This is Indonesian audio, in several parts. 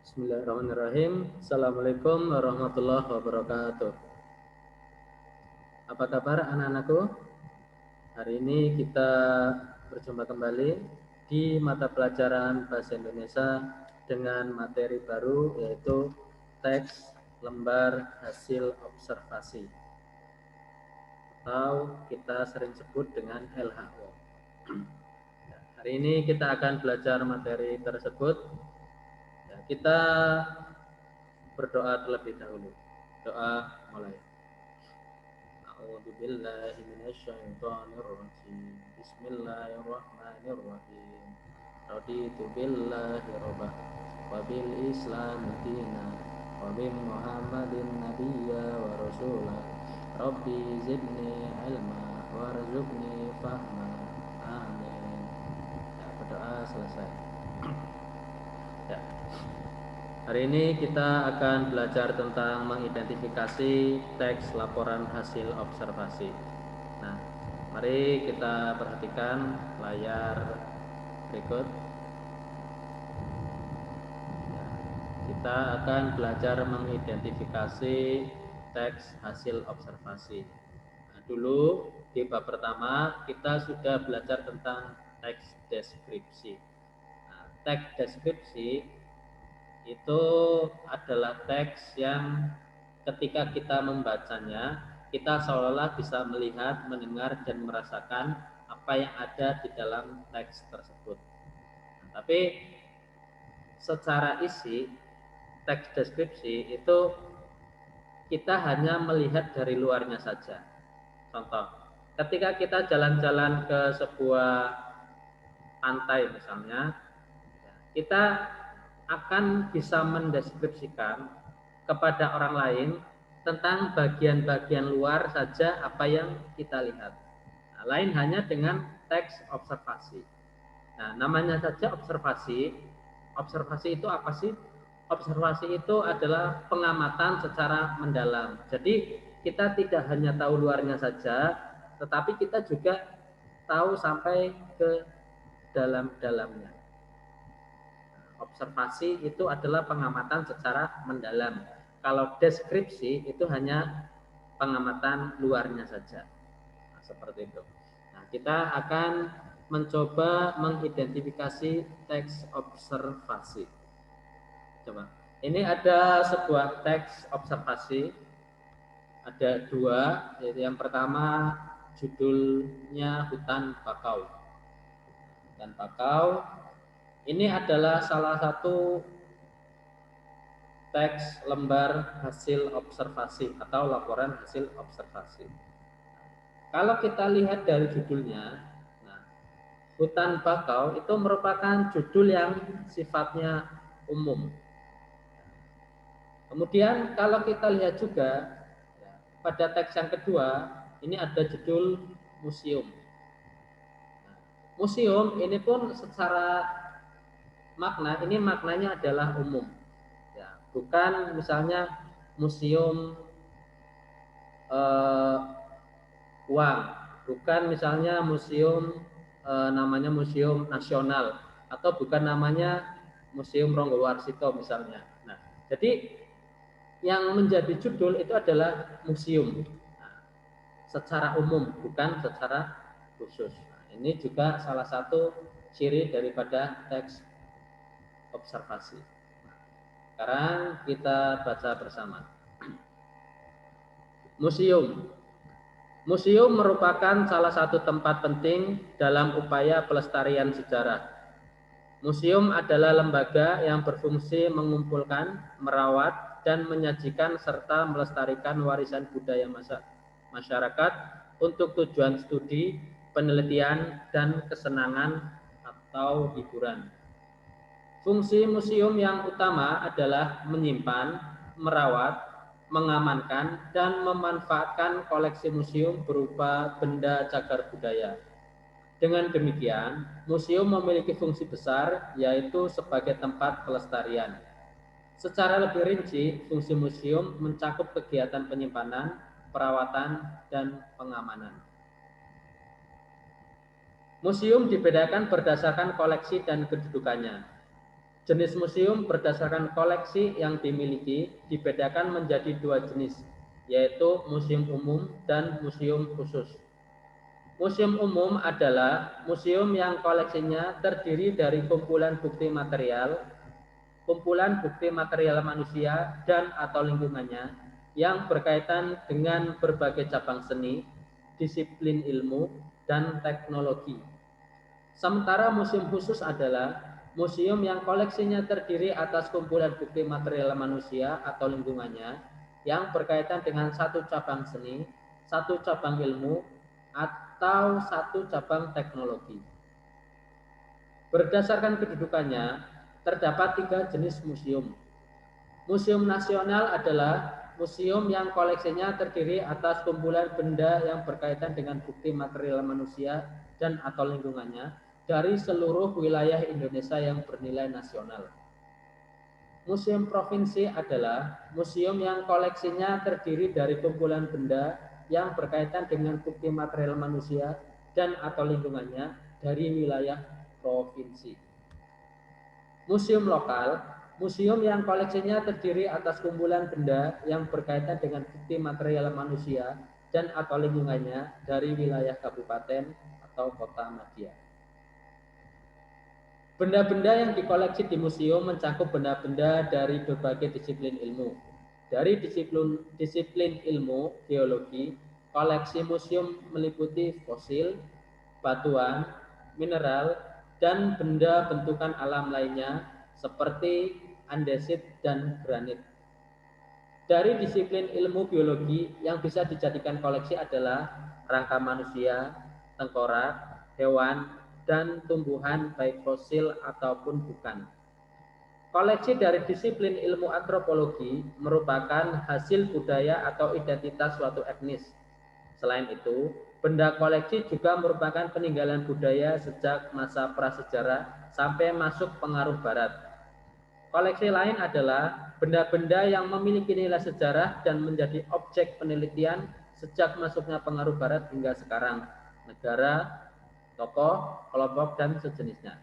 Bismillahirrahmanirrahim. Assalamualaikum warahmatullahi wabarakatuh. Apa kabar anak-anakku? Hari ini kita berjumpa kembali di mata pelajaran Bahasa Indonesia dengan materi baru, yaitu teks lembar hasil observasi, atau kita sering sebut dengan LHO. Hari ini kita akan belajar materi tersebut. Kita berdoa terlebih dahulu. Doa mulai. A'udzubillahi minasyaitonirrajim. Bismillahirrahmanirrahim. Raditu billahi robba wa bil islami dina wa bi Muhammadin nabiyya wa rasula. Rabbi zidni ilma warzuqni fahma. Amin. Berdoa selesai. Ya. Hari ini kita akan belajar tentang mengidentifikasi teks laporan hasil observasi. Nah, mari kita perhatikan layar berikut. Ya, kita akan belajar mengidentifikasi teks hasil observasi. Nah, dulu di bab pertama kita sudah belajar tentang teks deskripsi. Nah, teks deskripsi itu adalah teks yang ketika kita membacanya, kita seolah-olah bisa melihat, mendengar, dan merasakan apa yang ada di dalam teks tersebut. Nah, tapi secara isi, teks deskripsi itu kita hanya melihat dari luarnya saja. Contoh, ketika kita jalan-jalan ke sebuah pantai misalnya, kita akan bisa mendeskripsikan kepada orang lain tentang bagian-bagian luar saja apa yang kita lihat. Nah, lain hanya dengan teks observasi. Nah, namanya saja observasi. Observasi itu apa sih? Observasi itu adalah pengamatan secara mendalam. Jadi kita tidak hanya tahu luarnya saja, tetapi kita juga tahu sampai ke dalam-dalamnya. Observasi itu adalah pengamatan secara mendalam. Kalau deskripsi itu hanya pengamatan luarnya saja. Nah, seperti itu. Nah, kita akan mencoba mengidentifikasi teks observasi. Coba. Ini ada sebuah teks observasi. Ada dua, yaitu yang pertama judulnya Hutan Bakau. Hutan Bakau ini adalah salah satu teks lembar hasil observasi atau laporan hasil observasi. Kalau kita lihat dari judulnya, nah, Hutan Bakau itu merupakan judul yang sifatnya umum. Kemudian kalau kita lihat juga pada teks yang kedua, ini ada judul museum. Nah, museum ini pun secara makna, ini maknanya adalah umum, ya, bukan misalnya museum uang, bukan misalnya museum namanya museum nasional, atau bukan namanya museum Ronggowarsito misalnya. Nah, jadi yang menjadi judul itu adalah museum, nah, secara umum, bukan secara khusus. Nah, ini juga salah satu ciri daripada teks observasi. Sekarang kita baca bersama. Museum. Museum merupakan salah satu tempat penting dalam upaya pelestarian sejarah. Museum adalah lembaga yang berfungsi mengumpulkan, merawat, dan menyajikan serta melestarikan warisan budaya masyarakat untuk tujuan studi, penelitian, dan kesenangan atau hiburan. Fungsi museum yang utama adalah menyimpan, merawat, mengamankan, dan memanfaatkan koleksi museum berupa benda cagar budaya. Dengan demikian, museum memiliki fungsi besar, yaitu sebagai tempat pelestarian. Secara lebih rinci, fungsi museum mencakup kegiatan penyimpanan, perawatan, dan pengamanan. Museum dibedakan berdasarkan koleksi dan kedudukannya. Jenis museum berdasarkan koleksi yang dimiliki dibedakan menjadi dua jenis, yaitu museum umum dan museum khusus. Museum umum adalah museum yang koleksinya terdiri dari kumpulan bukti material manusia dan atau lingkungannya yang berkaitan dengan berbagai cabang seni, disiplin ilmu, dan teknologi. Sementara museum khusus adalah museum yang koleksinya terdiri atas kumpulan bukti material manusia atau lingkungannya yang berkaitan dengan satu cabang seni, satu cabang ilmu, atau satu cabang teknologi. Berdasarkan kedudukannya, terdapat tiga jenis museum. Museum nasional adalah museum yang koleksinya terdiri atas kumpulan benda yang berkaitan dengan bukti material manusia dan atau lingkungannya dari seluruh wilayah Indonesia yang bernilai nasional. Museum provinsi adalah museum yang koleksinya terdiri dari kumpulan benda yang berkaitan dengan bukti material manusia dan atau lingkungannya dari wilayah provinsi. Museum lokal, museum yang koleksinya terdiri atas kumpulan benda yang berkaitan dengan bukti material manusia dan atau lingkungannya dari wilayah kabupaten atau kota madya. Benda-benda yang dikoleksi di museum mencakup benda-benda dari berbagai disiplin ilmu. Dari disiplin ilmu geologi, koleksi museum meliputi fosil, batuan, mineral, dan benda bentukan alam lainnya seperti andesit dan granit. Dari disiplin ilmu biologi yang bisa dijadikan koleksi adalah rangka manusia, tengkorak, hewan, dan tumbuhan baik fosil ataupun bukan. Koleksi dari disiplin ilmu antropologi merupakan hasil budaya atau identitas suatu etnis. Selain itu, benda koleksi juga merupakan peninggalan budaya sejak masa prasejarah sampai masuk pengaruh barat. Koleksi lain adalah benda-benda yang memiliki nilai sejarah dan menjadi objek penelitian sejak masuknya pengaruh barat hingga sekarang. Negara, tokoh, kelompok, dan sejenisnya.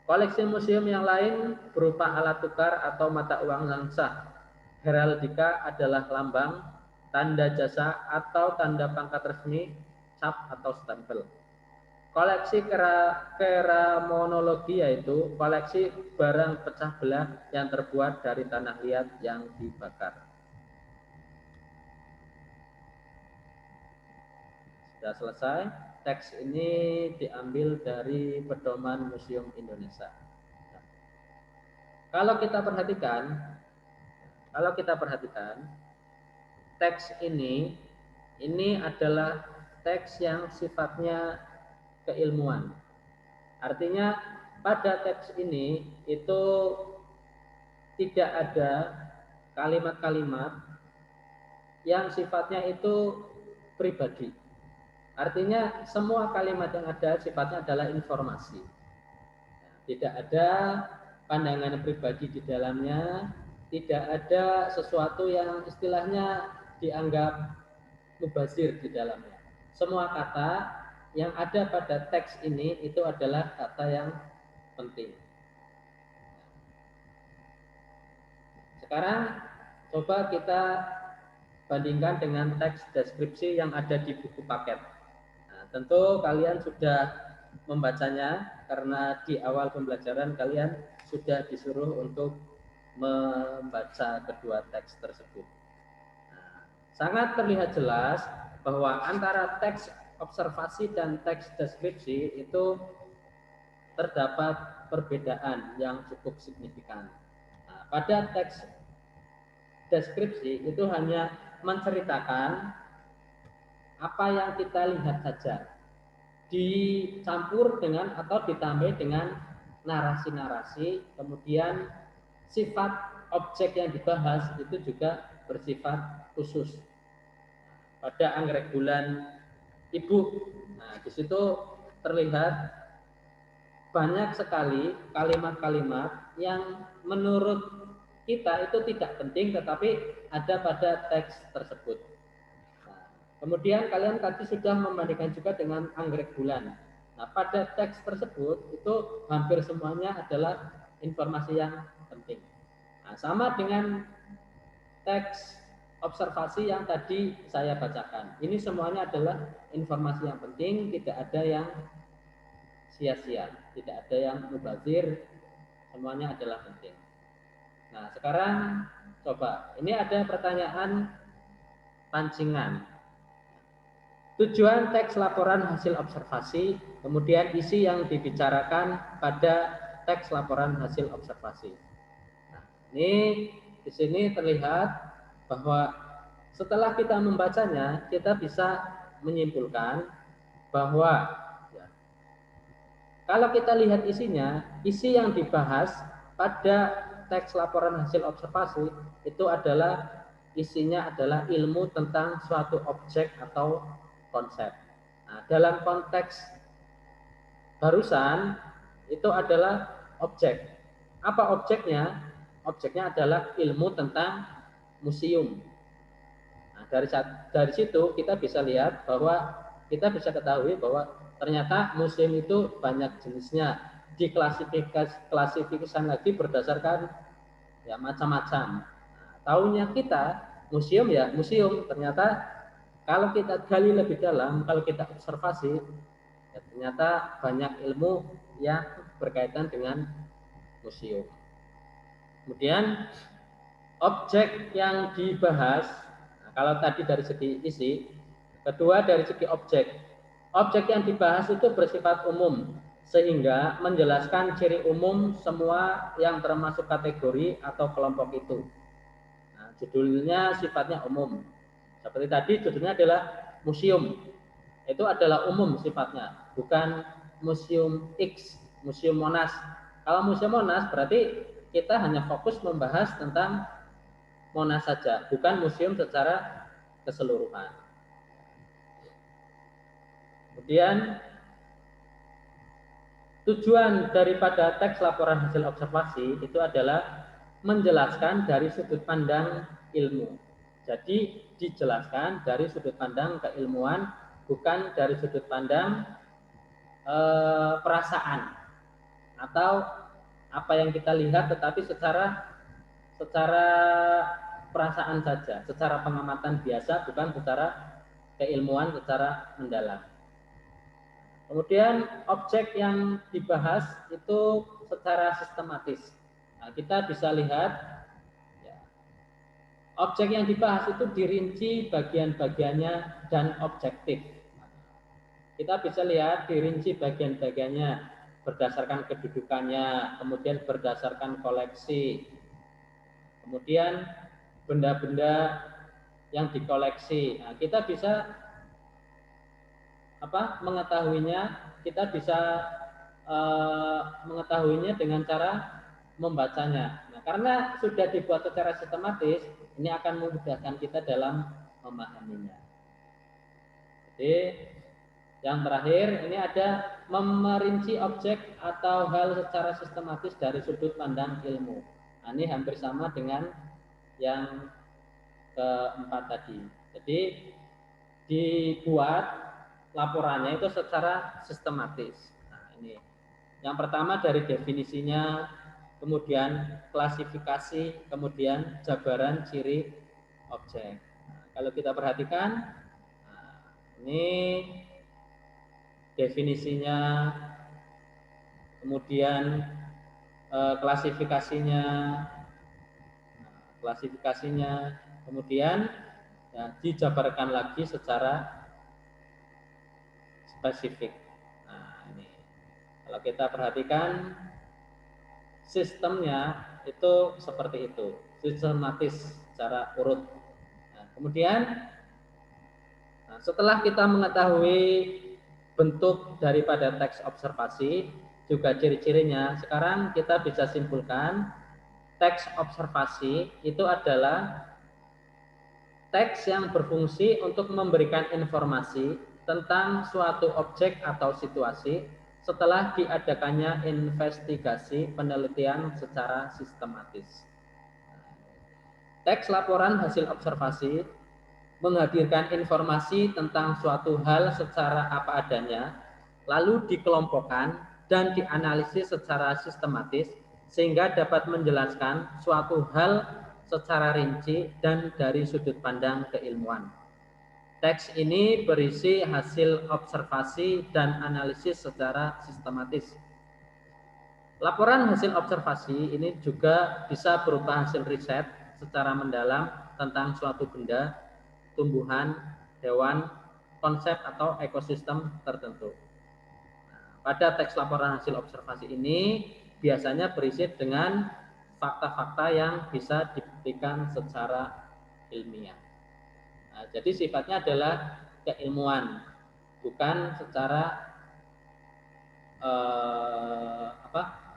Koleksi museum yang lain berupa alat tukar atau mata uang yang sah. Heraldika adalah lambang, tanda jasa, atau tanda pangkat resmi, cap atau stempel. Koleksi keramonologi yaitu koleksi barang pecah belah yang terbuat dari tanah liat yang dibakar. Sudah selesai. Teks ini diambil dari Pedoman Museum Indonesia. Kalau kita perhatikan, teks ini adalah teks yang sifatnya keilmuan. Artinya pada teks ini itu tidak ada kalimat-kalimat yang sifatnya itu pribadi. Artinya semua kalimat yang ada sifatnya adalah informasi. Tidak ada pandangan pribadi di dalamnya, tidak ada sesuatu yang istilahnya dianggap mubazir di dalamnya. Semua kata yang ada pada teks ini itu adalah kata yang penting. Sekarang coba kita bandingkan dengan teks deskripsi yang ada di buku paket. Tentu kalian sudah membacanya karena di awal pembelajaran kalian sudah disuruh untuk membaca kedua teks tersebut. Sangat terlihat jelas bahwa antara teks observasi dan teks deskripsi itu terdapat perbedaan yang cukup signifikan. Pada teks deskripsi itu hanya menceritakan apa yang kita lihat saja, dicampur dengan atau ditambah dengan narasi-narasi, kemudian sifat objek yang dibahas itu juga bersifat khusus. Pada anggrek bulan ibu, di situ terlihat banyak sekali kalimat-kalimat yang menurut kita itu tidak penting tetapi ada pada teks tersebut. Kemudian kalian tadi sudah membandingkan juga dengan anggrek bulan. Pada teks tersebut itu hampir semuanya adalah informasi yang penting. Nah, sama dengan teks observasi yang tadi saya bacakan. Ini semuanya adalah informasi yang penting, tidak ada yang sia-sia, tidak ada yang mubazir, semuanya adalah penting. Nah, sekarang coba, ini ada pertanyaan pancingan. Tujuan teks laporan hasil observasi, kemudian isi yang dibicarakan pada teks laporan hasil observasi. Nah, ini di sini terlihat bahwa setelah kita membacanya, kita bisa menyimpulkan bahwa ya, kalau kita lihat isinya, isi yang dibahas pada teks laporan hasil observasi itu adalah isinya adalah ilmu tentang suatu objek atau konsep. Nah, dalam konteks barusan itu adalah objek. Apa objeknya? Objeknya adalah ilmu tentang museum. Nah, dari situ kita bisa lihat bahwa kita bisa ketahui bahwa ternyata museum itu banyak jenisnya, diklasifikasikan lagi berdasarkan ya macam-macam. Nah, tahunya kita museum ya museum, ternyata kalau kita gali lebih dalam, kalau kita observasi, ya ternyata banyak ilmu yang berkaitan dengan museum. Kemudian objek yang dibahas, nah, kalau tadi dari segi isi, kedua dari segi objek. Objek yang dibahas itu bersifat umum, sehingga menjelaskan ciri umum semua yang termasuk kategori atau kelompok itu. Nah, judulnya sifatnya umum. Seperti tadi judulnya adalah museum. Itu adalah umum sifatnya, bukan museum X, museum Monas. Kalau museum Monas berarti kita hanya fokus membahas tentang Monas saja, bukan museum secara keseluruhan. Kemudian tujuan daripada teks laporan hasil observasi itu adalah menjelaskan dari sudut pandang ilmu. Jadi dijelaskan dari sudut pandang keilmuan, bukan dari sudut pandang perasaan atau apa yang kita lihat, tetapi secara perasaan saja, secara pengamatan biasa, bukan secara keilmuan, secara mendalam. Kemudian objek yang dibahas itu secara sistematis. Nah, kita bisa lihat objek yang dibahas itu dirinci bagian-bagiannya dan objektif. Kita bisa lihat dirinci bagian-bagiannya berdasarkan kedudukannya, kemudian berdasarkan koleksi, kemudian benda-benda yang dikoleksi. Nah, kita bisa mengetahuinya? Kita bisa mengetahuinya dengan cara membacanya. Nah, karena sudah dibuat secara sistematis, ini akan memudahkan kita dalam memahaminya. Jadi yang terakhir ini ada memerinci objek atau hal secara sistematis dari sudut pandang ilmu. Nah, ini hampir sama dengan yang keempat tadi. Jadi dibuat laporannya itu secara sistematis. Nah, ini yang pertama dari definisinya, kemudian klasifikasi, kemudian jabaran ciri objek. Nah, kalau kita perhatikan, nah, ini definisinya, kemudian klasifikasinya, kemudian ya, dijabarkan lagi secara spesifik. Nah, ini kalau kita perhatikan sistemnya itu seperti itu, sistematis secara urut. Nah, kemudian setelah kita mengetahui bentuk daripada teks observasi, juga ciri-cirinya, sekarang kita bisa simpulkan teks observasi itu adalah teks yang berfungsi untuk memberikan informasi tentang suatu objek atau situasi setelah diadakannya investigasi penelitian secara sistematis. Teks laporan hasil observasi menghadirkan informasi tentang suatu hal secara apa adanya, lalu dikelompokkan dan dianalisis secara sistematis sehingga dapat menjelaskan suatu hal secara rinci dan dari sudut pandang keilmuan. Teks ini berisi hasil observasi dan analisis secara sistematis. Laporan hasil observasi ini juga bisa berupa hasil riset secara mendalam tentang suatu benda, tumbuhan, hewan, konsep atau ekosistem tertentu. Pada teks laporan hasil observasi ini biasanya berisi dengan fakta-fakta yang bisa dibuktikan secara ilmiah. Nah, jadi sifatnya adalah keilmuan, bukan secara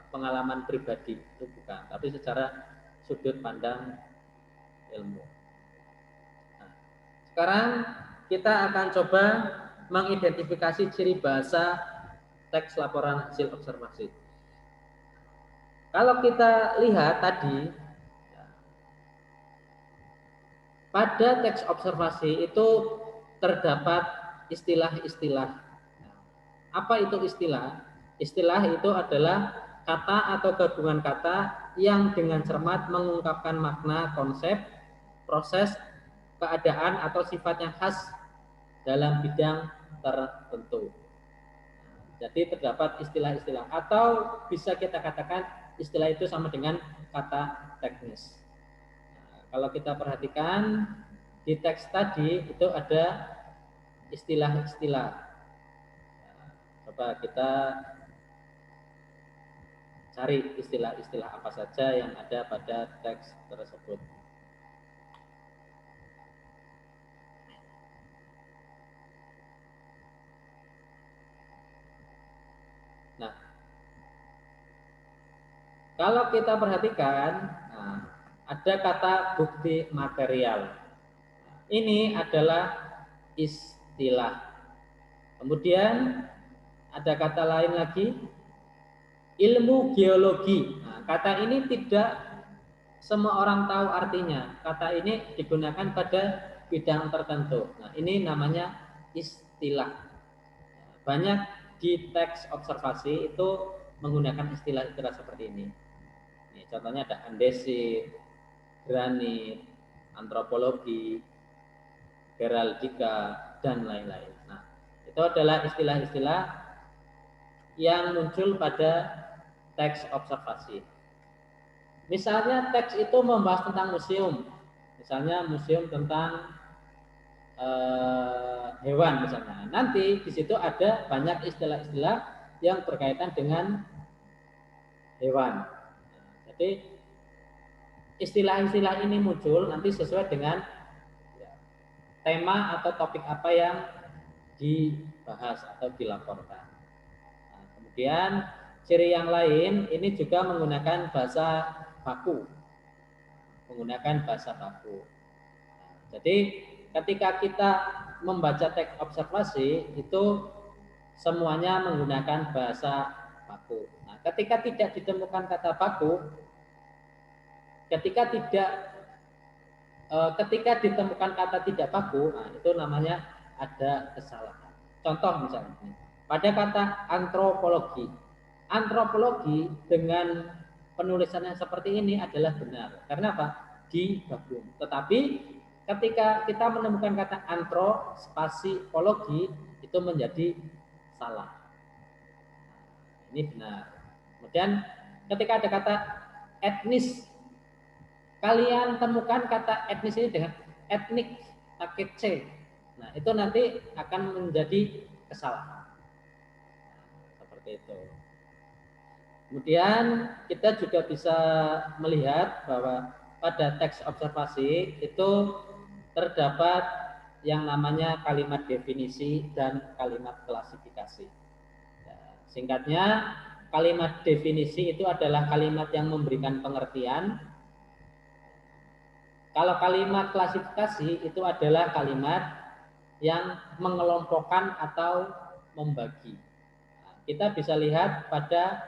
pengalaman pribadi, itu bukan, tapi secara sudut pandang ilmu. Nah, sekarang kita akan coba mengidentifikasi ciri bahasa teks laporan hasil observasi. Kalau kita lihat tadi, pada teks observasi itu terdapat istilah-istilah. Apa itu istilah? Istilah itu adalah kata atau gabungan kata yang dengan cermat mengungkapkan makna, konsep, proses, keadaan atau sifat yang khas dalam bidang tertentu. Jadi terdapat istilah-istilah atau bisa kita katakan istilah itu sama dengan kata teknis. Nah, kalau kita perhatikan di teks tadi itu ada istilah-istilah. Nah, coba kita cari istilah-istilah apa saja yang ada pada teks tersebut. Nah, kalau kita perhatikan, ada kata bukti material. Ini adalah istilah. Kemudian ada kata lain lagi, ilmu geologi. Nah, kata ini tidak semua orang tahu artinya. Kata ini digunakan pada bidang tertentu. Nah, ini namanya istilah. Banyak di teks observasi itu menggunakan istilah-istilah seperti ini. Nih, contohnya ada andesit, granit, antropologi, heraldika, dan lain-lain. Nah, itu adalah istilah-istilah yang muncul pada teks observasi. Misalnya teks itu membahas tentang museum, misalnya museum tentang hewan misalnya. Nanti di situ ada banyak istilah-istilah yang berkaitan dengan hewan. Jadi istilah-istilah ini muncul nanti sesuai dengan tema atau topik apa yang dibahas atau dilaporkan. Nah, kemudian ciri yang lain ini juga menggunakan bahasa baku. Menggunakan bahasa baku. Nah, jadi ketika kita membaca teks observasi itu semuanya menggunakan bahasa baku. Nah, ketika tidak ditemukan kata baku, ketika ditemukan kata tidak baku, nah itu namanya ada kesalahan. Contoh misalnya, pada kata antropologi. Antropologi dengan penulisannya seperti ini adalah benar. Karena apa? Digabung. Tetapi ketika kita menemukan kata antro spasi pologi itu menjadi salah. Ini benar. Kemudian ketika ada kata etnis, kalian temukan kata etnis ini dengan etnik pakai C. Nah, itu nanti akan menjadi kesalahan. Seperti itu. Kemudian kita juga bisa melihat bahwa pada teks observasi itu terdapat yang namanya kalimat definisi dan kalimat klasifikasi. Singkatnya, kalimat definisi itu adalah kalimat yang memberikan pengertian. Kalau kalimat klasifikasi itu adalah kalimat yang mengelompokkan atau membagi. Nah, kita bisa lihat pada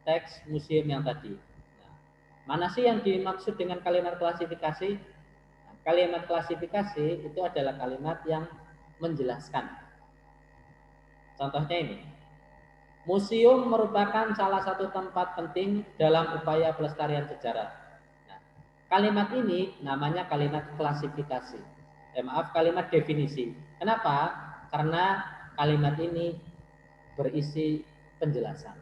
teks museum yang tadi. Nah, mana sih yang dimaksud dengan kalimat klasifikasi? Nah, kalimat klasifikasi itu adalah kalimat yang menjelaskan. Contohnya ini. Museum merupakan salah satu tempat penting dalam upaya pelestarian sejarah. Nah, kalimat ini namanya kalimat klasifikasi. Maaf, kalimat definisi. Kenapa? Karena kalimat ini berisi penjelasan.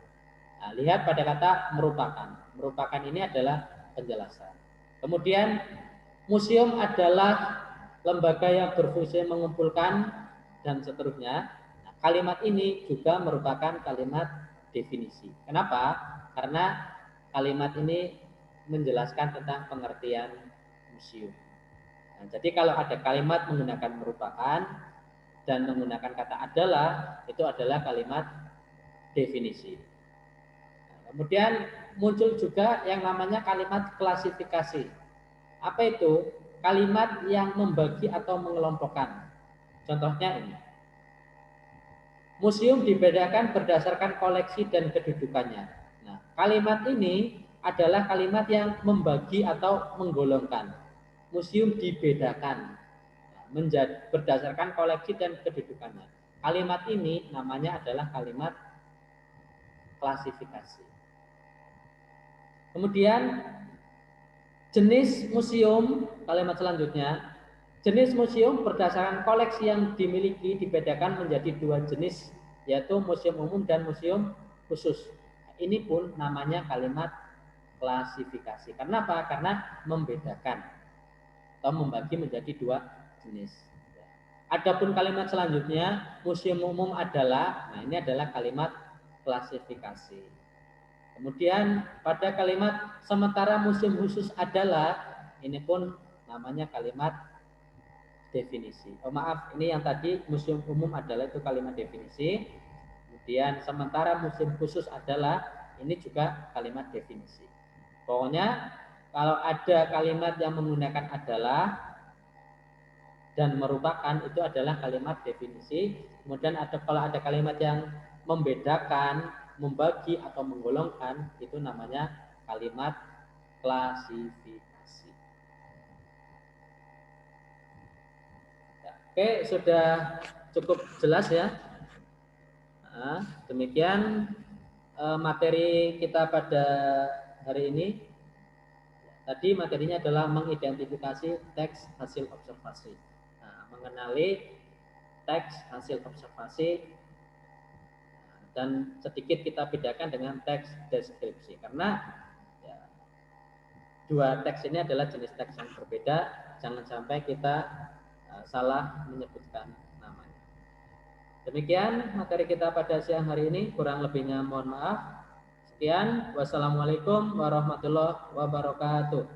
Nah, lihat pada kata merupakan. Merupakan ini adalah penjelasan. Kemudian museum adalah lembaga yang berfungsi mengumpulkan dan seterusnya. Nah, kalimat ini juga merupakan kalimat definisi. Kenapa? Karena kalimat ini menjelaskan tentang pengertian museum. Nah, jadi kalau ada kalimat menggunakan merupakan dan menggunakan kata adalah, itu adalah kalimat definisi. Nah, kemudian muncul juga yang namanya kalimat klasifikasi. Apa itu? Kalimat yang membagi atau mengelompokkan. Contohnya ini. Museum dibedakan berdasarkan koleksi dan kedudukannya. Nah, kalimat ini adalah kalimat yang membagi atau menggolongkan. Museum dibedakan berdasarkan koleksi dan kedudukannya. Kalimat ini namanya adalah kalimat klasifikasi. Kemudian jenis museum, kalimat selanjutnya, jenis museum berdasarkan koleksi yang dimiliki dibedakan menjadi dua jenis, yaitu museum umum dan museum khusus. Ini pun namanya kalimat klasifikasi. Karena apa? Karena membedakan atau membagi menjadi dua jenis. Adapun kalimat selanjutnya, museum umum adalah, nah ini adalah kalimat klasifikasi. Kemudian pada kalimat sementara museum khusus adalah, ini pun namanya kalimat definisi. Oh maaf, ini yang tadi museum umum adalah itu kalimat definisi. Kemudian sementara museum khusus adalah, ini juga kalimat definisi. Pokoknya kalau ada kalimat yang menggunakan adalah dan merupakan, itu adalah kalimat definisi. Kemudian kalau ada kalimat yang membedakan, membagi atau menggolongkan, itu namanya kalimat klasifikasi. Oke, sudah cukup jelas ya. Nah, demikian materi kita pada hari ini. Tadi materinya adalah mengidentifikasi teks hasil observasi. Nah, mengenali teks hasil observasi dan sedikit kita bedakan dengan teks deskripsi. Karena ya, dua teks ini adalah jenis teks yang berbeda. Jangan sampai kita salah menyebutkan namanya. Demikian materi kita pada siang hari ini, kurang lebihnya mohon maaf. Sekian, wassalamualaikum warahmatullahi wabarakatuh.